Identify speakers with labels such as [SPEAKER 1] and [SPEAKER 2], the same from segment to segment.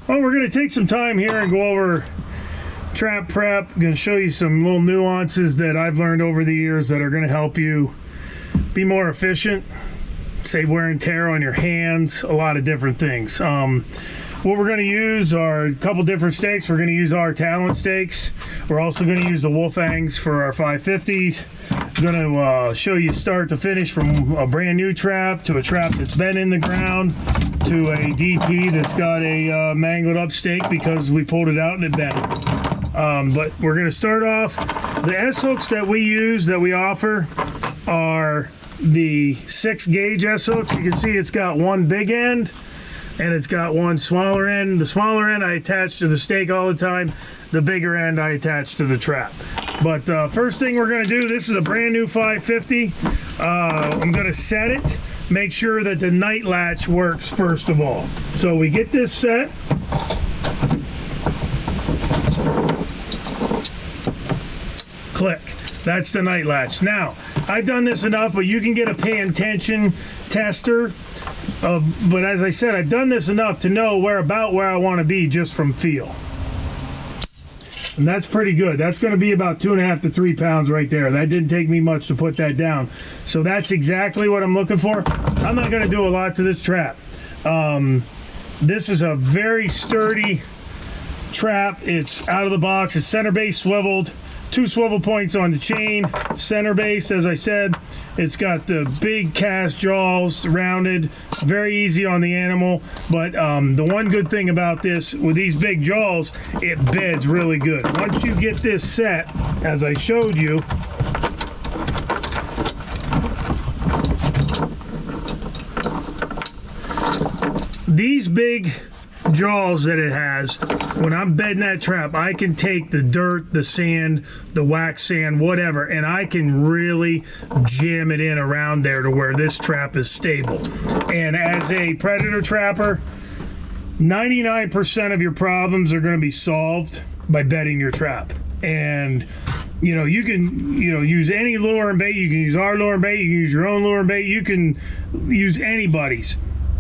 [SPEAKER 1] Well, we're going to take some time here and go over trap prep. I'm going to show you some little nuances that I've learned over the years that are going to help you be more efficient, save wear and tear on your hands, a lot of different things. What we're going to use are a couple different stakes. We're going to use our Talent stakes. We're also going to use the Wolfangs for our 550s. I'm going to show you start to finish from a brand new trap to a trap that's been in the ground to a DP that's got a mangled up stake because we pulled it out and it bent. But we're going to start off. The S-hooks that we use, that we offer, are the 6 gauge S-hooks. You can see it's got one big end and it's got one smaller end. The smaller end I attach to the stake all the time. The bigger end I attach to the trap. But first thing we're going to do, this is a brand new 550. I'm going to set it. Make sure that the night latch works first of all. So we get this set. Click. That's the night latch. Now, I've done this enough, but you can get a paying tension tester. But as I said, I've done this enough to know where I want to be just from feel. And that's pretty good. That's going to be about 2.5 to 3 pounds right there. That didn't take me much to put that down. So that's exactly what I'm looking for. I'm not going to do a lot to this trap. This is a very sturdy trap. It's out of the box. It's center base swiveled. 2 swivel points on the chain, center base, as I said. It's got the big cast jaws, rounded, very easy on the animal. But the one good thing about this, with these big jaws, it beds really good. Once you get this set, as I showed you, these big jaws that it has, when I'm bedding that trap, I can take the dirt, the sand, the wax sand, whatever, and I can really jam it in around there to where this trap is stable. And as a predator trapper, 99% of your problems are going to be solved by bedding your trap. And you can use any lure and bait. You can use our lure and bait. You can use your own lure and bait. You can use anybody's.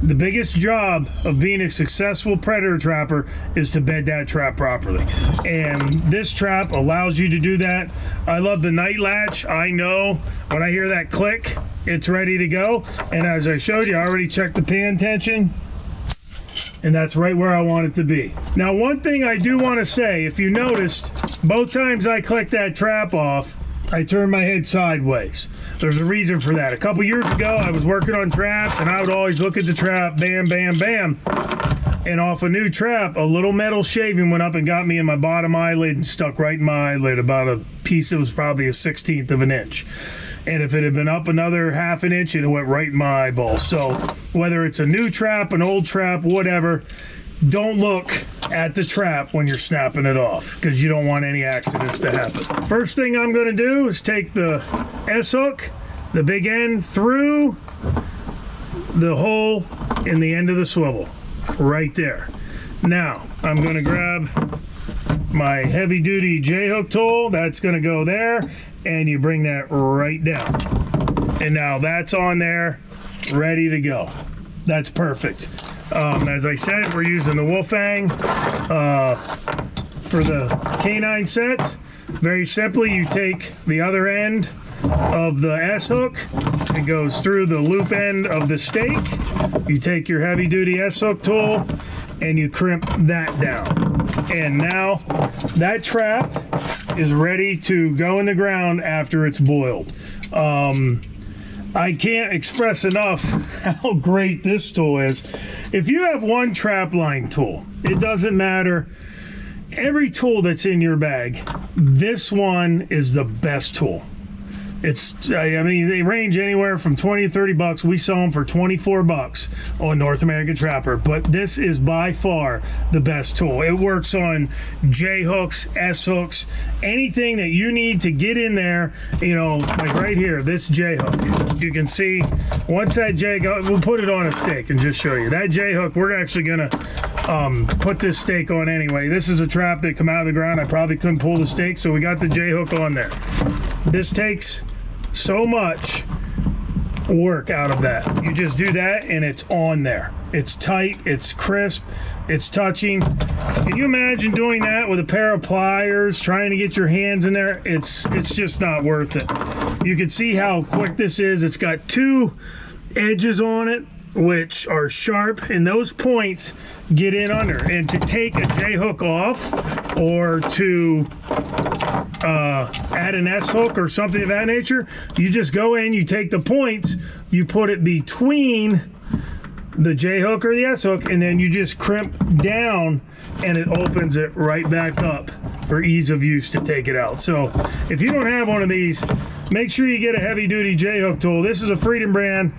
[SPEAKER 1] The biggest job of being a successful predator trapper is to bed that trap properly. And this trap allows you to do that. I love the night latch. I know when I hear that click, it's ready to go. And as I showed you, I already checked the pan tension. And that's right where I want it to be. Now, one thing I do want to say, if you noticed, both times I clicked that trap off, I turned my head sideways. There's a reason for that. A couple years ago, I was working on traps, and I would always look at the trap, bam, bam, bam. And off a new trap, a little metal shaving went up and got me in my bottom eyelid and stuck right in my eyelid, about a piece that was probably a 1/16 of an inch. And if it had been up another 1/2 inch, it went right in my eyeball. So whether it's a new trap, an old trap, whatever, don't look at the trap when you're snapping it off, because you don't want any accidents to happen. First thing I'm going to do is take the S-hook, the big end, through the hole in the end of the swivel, right there. Now, I'm going to grab my heavy-duty J-hook tool. That's going to go there, and you bring that right down. And now that's on there, ready to go. That's perfect. As I said, we're using the Wolfang for the canine sets. Very simply, you take the other end of the S-hook. It goes through the loop end of the stake. You take your heavy-duty S-hook tool and you crimp that down. And now that trap is ready to go in the ground after it's boiled. I can't express enough how great this tool is. If you have one Trapline tool, it doesn't matter. Every tool that's in your bag, this one is the best tool. I mean, they range anywhere from 20 to 30 bucks. We sell them for 24 bucks on North American Trapper, but this is by far the best tool. It works on J hooks, S hooks, anything that you need to get in there. Like right here, this J hook. You can see once that J hook, we'll put it on a stake and just show you that J hook. We're actually gonna put this stake on anyway. This is a trap that come out of the ground. I probably couldn't pull the stake, so we got the J hook on there. This takes so much work out of that. You just do that and it's on there. It's tight, it's crisp. it's touching. Can you imagine doing that with a pair of pliers, trying to get your hands in there? It's just not worth it. You can see how quick this is. It's got 2 edges on it, which are sharp, and those points get in under. And to take a J-hook off, or to add an S-hook or something of that nature, you just go in, you take the points, you put it between the J-hook or the S-hook, and then you just crimp down, and it opens it right back up for ease of use to take it out. So if you don't have one of these, make sure you get a heavy-duty J-hook tool. This is a Freedom brand.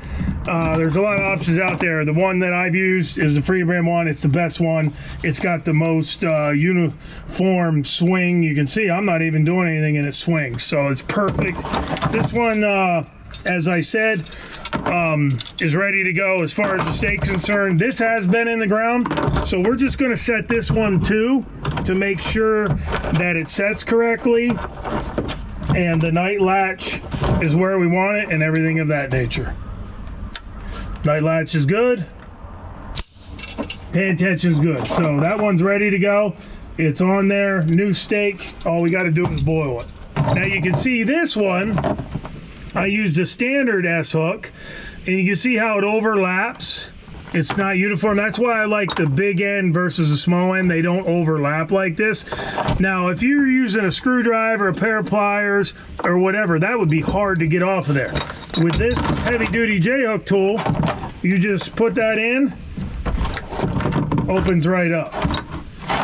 [SPEAKER 1] There's a lot of options out there. The one that I've used is the Freedom brand one. It's the best one. It's got the most uniform swing. You can see I'm not even doing anything and it swings, so it's perfect. This one, as I said, is ready to go as far as the stake's concerned. This has been in the ground, so we're just going to set this one too to make sure that it sets correctly, and the night latch is where we want it and everything of that nature. Night latch is good. Pay attention is good. So that one's ready to go. It's on there. New stake. All we got to do is boil it. Now you can see this one, I used a standard S-hook, and you can see how it overlaps. It's not uniform. That's why I like the big end versus the small end. They don't overlap like this. Now, if you're using a screwdriver, a pair of pliers, or whatever, that would be hard to get off of there. With this heavy-duty J-hook tool, you just put that in, opens right up,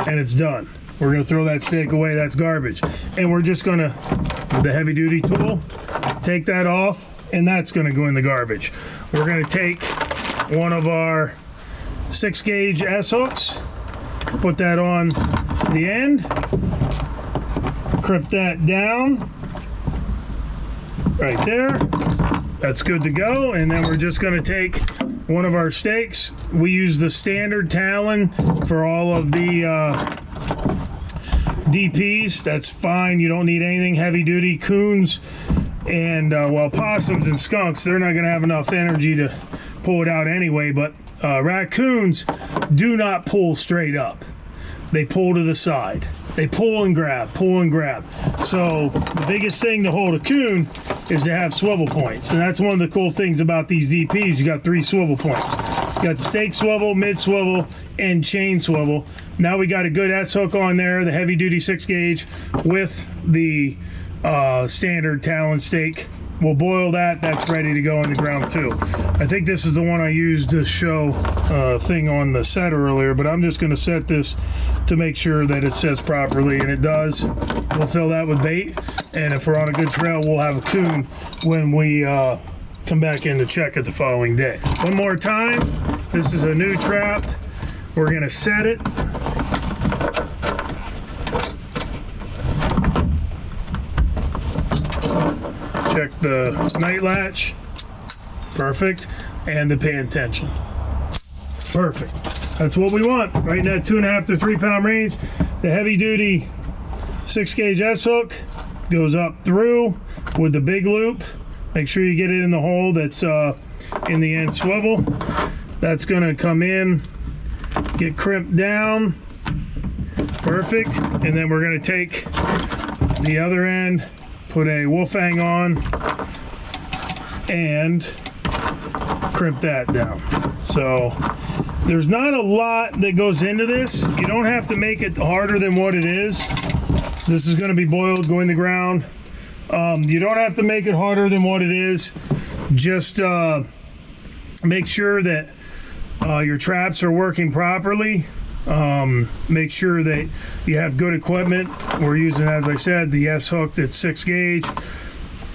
[SPEAKER 1] and it's done. We're going to throw that stake away. That's garbage. And we're just going to, with the heavy-duty tool, take that off, and that's going to go in the garbage. We're going to take one of our 6-gauge S-hooks, put that on the end, crimp that down right there. That's good to go. And then we're just going to take one of our stakes. We use the standard Talon for all of the DPs. That's fine. You don't need anything heavy duty. Coons and well, possums and skunks, they're not going to have enough energy to pull it out anyway, but raccoons do not pull straight up. They pull to the side. They pull and grab, pull and grab. So the biggest thing to hold a coon is to have swivel points. And that's one of the cool things about these DPs. You got 3 swivel points. You got the stake swivel, mid swivel, and chain swivel. Now we got a good S-hook on there, the heavy duty 6-gauge with the standard Talon stake. We'll boil that. That's ready to go in the ground too. I think this is the one I used to show thing on the set earlier, but I'm just going to set this to make sure that it sets properly, and it does. We'll fill that with bait, and if we're on a good trail, we'll have a coon when we come back in to check it the following day. One more time. This is a new trap. We're going to set it. Check the night latch, perfect, and the pan tension, perfect. That's what we want, right in that 2.5 to 3 pound range. The heavy duty 6-gauge S-hook goes up through with the big loop. Make sure you get it in the hole that's in the end swivel. That's gonna come in, get crimped down, perfect, and then we're gonna take the other end, put a wolfang on, and crimp that down. So there's not a lot that goes into this. You don't have to make it harder than what it is. This is going to be boiled, go in the ground. You don't have to make it harder than what it is. Just make sure that your traps are working properly. Make sure that you have good equipment. We're using, as I said, the S-hook that's 6-gauge.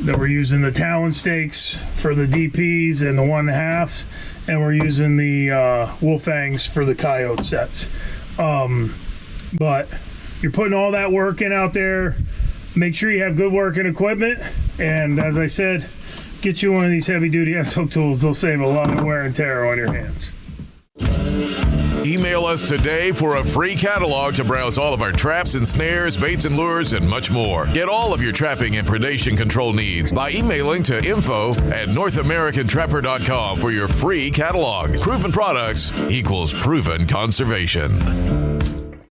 [SPEAKER 1] That we're using the Talon stakes for the DPs and the 1.5s, and we're using the wolfangs for the Coyote sets. But you're putting all that work in out there. Make sure you have good working equipment, and as I said, get you one of these heavy-duty S-hook tools. They'll save a lot of wear and tear on your hands.
[SPEAKER 2] Email us today for a free catalog to browse all of our traps and snares, baits and lures, and much more. Get all of your trapping and predation control needs by emailing to info@NorthAmericanTrapper.com for your free catalog. Proven products equals proven conservation.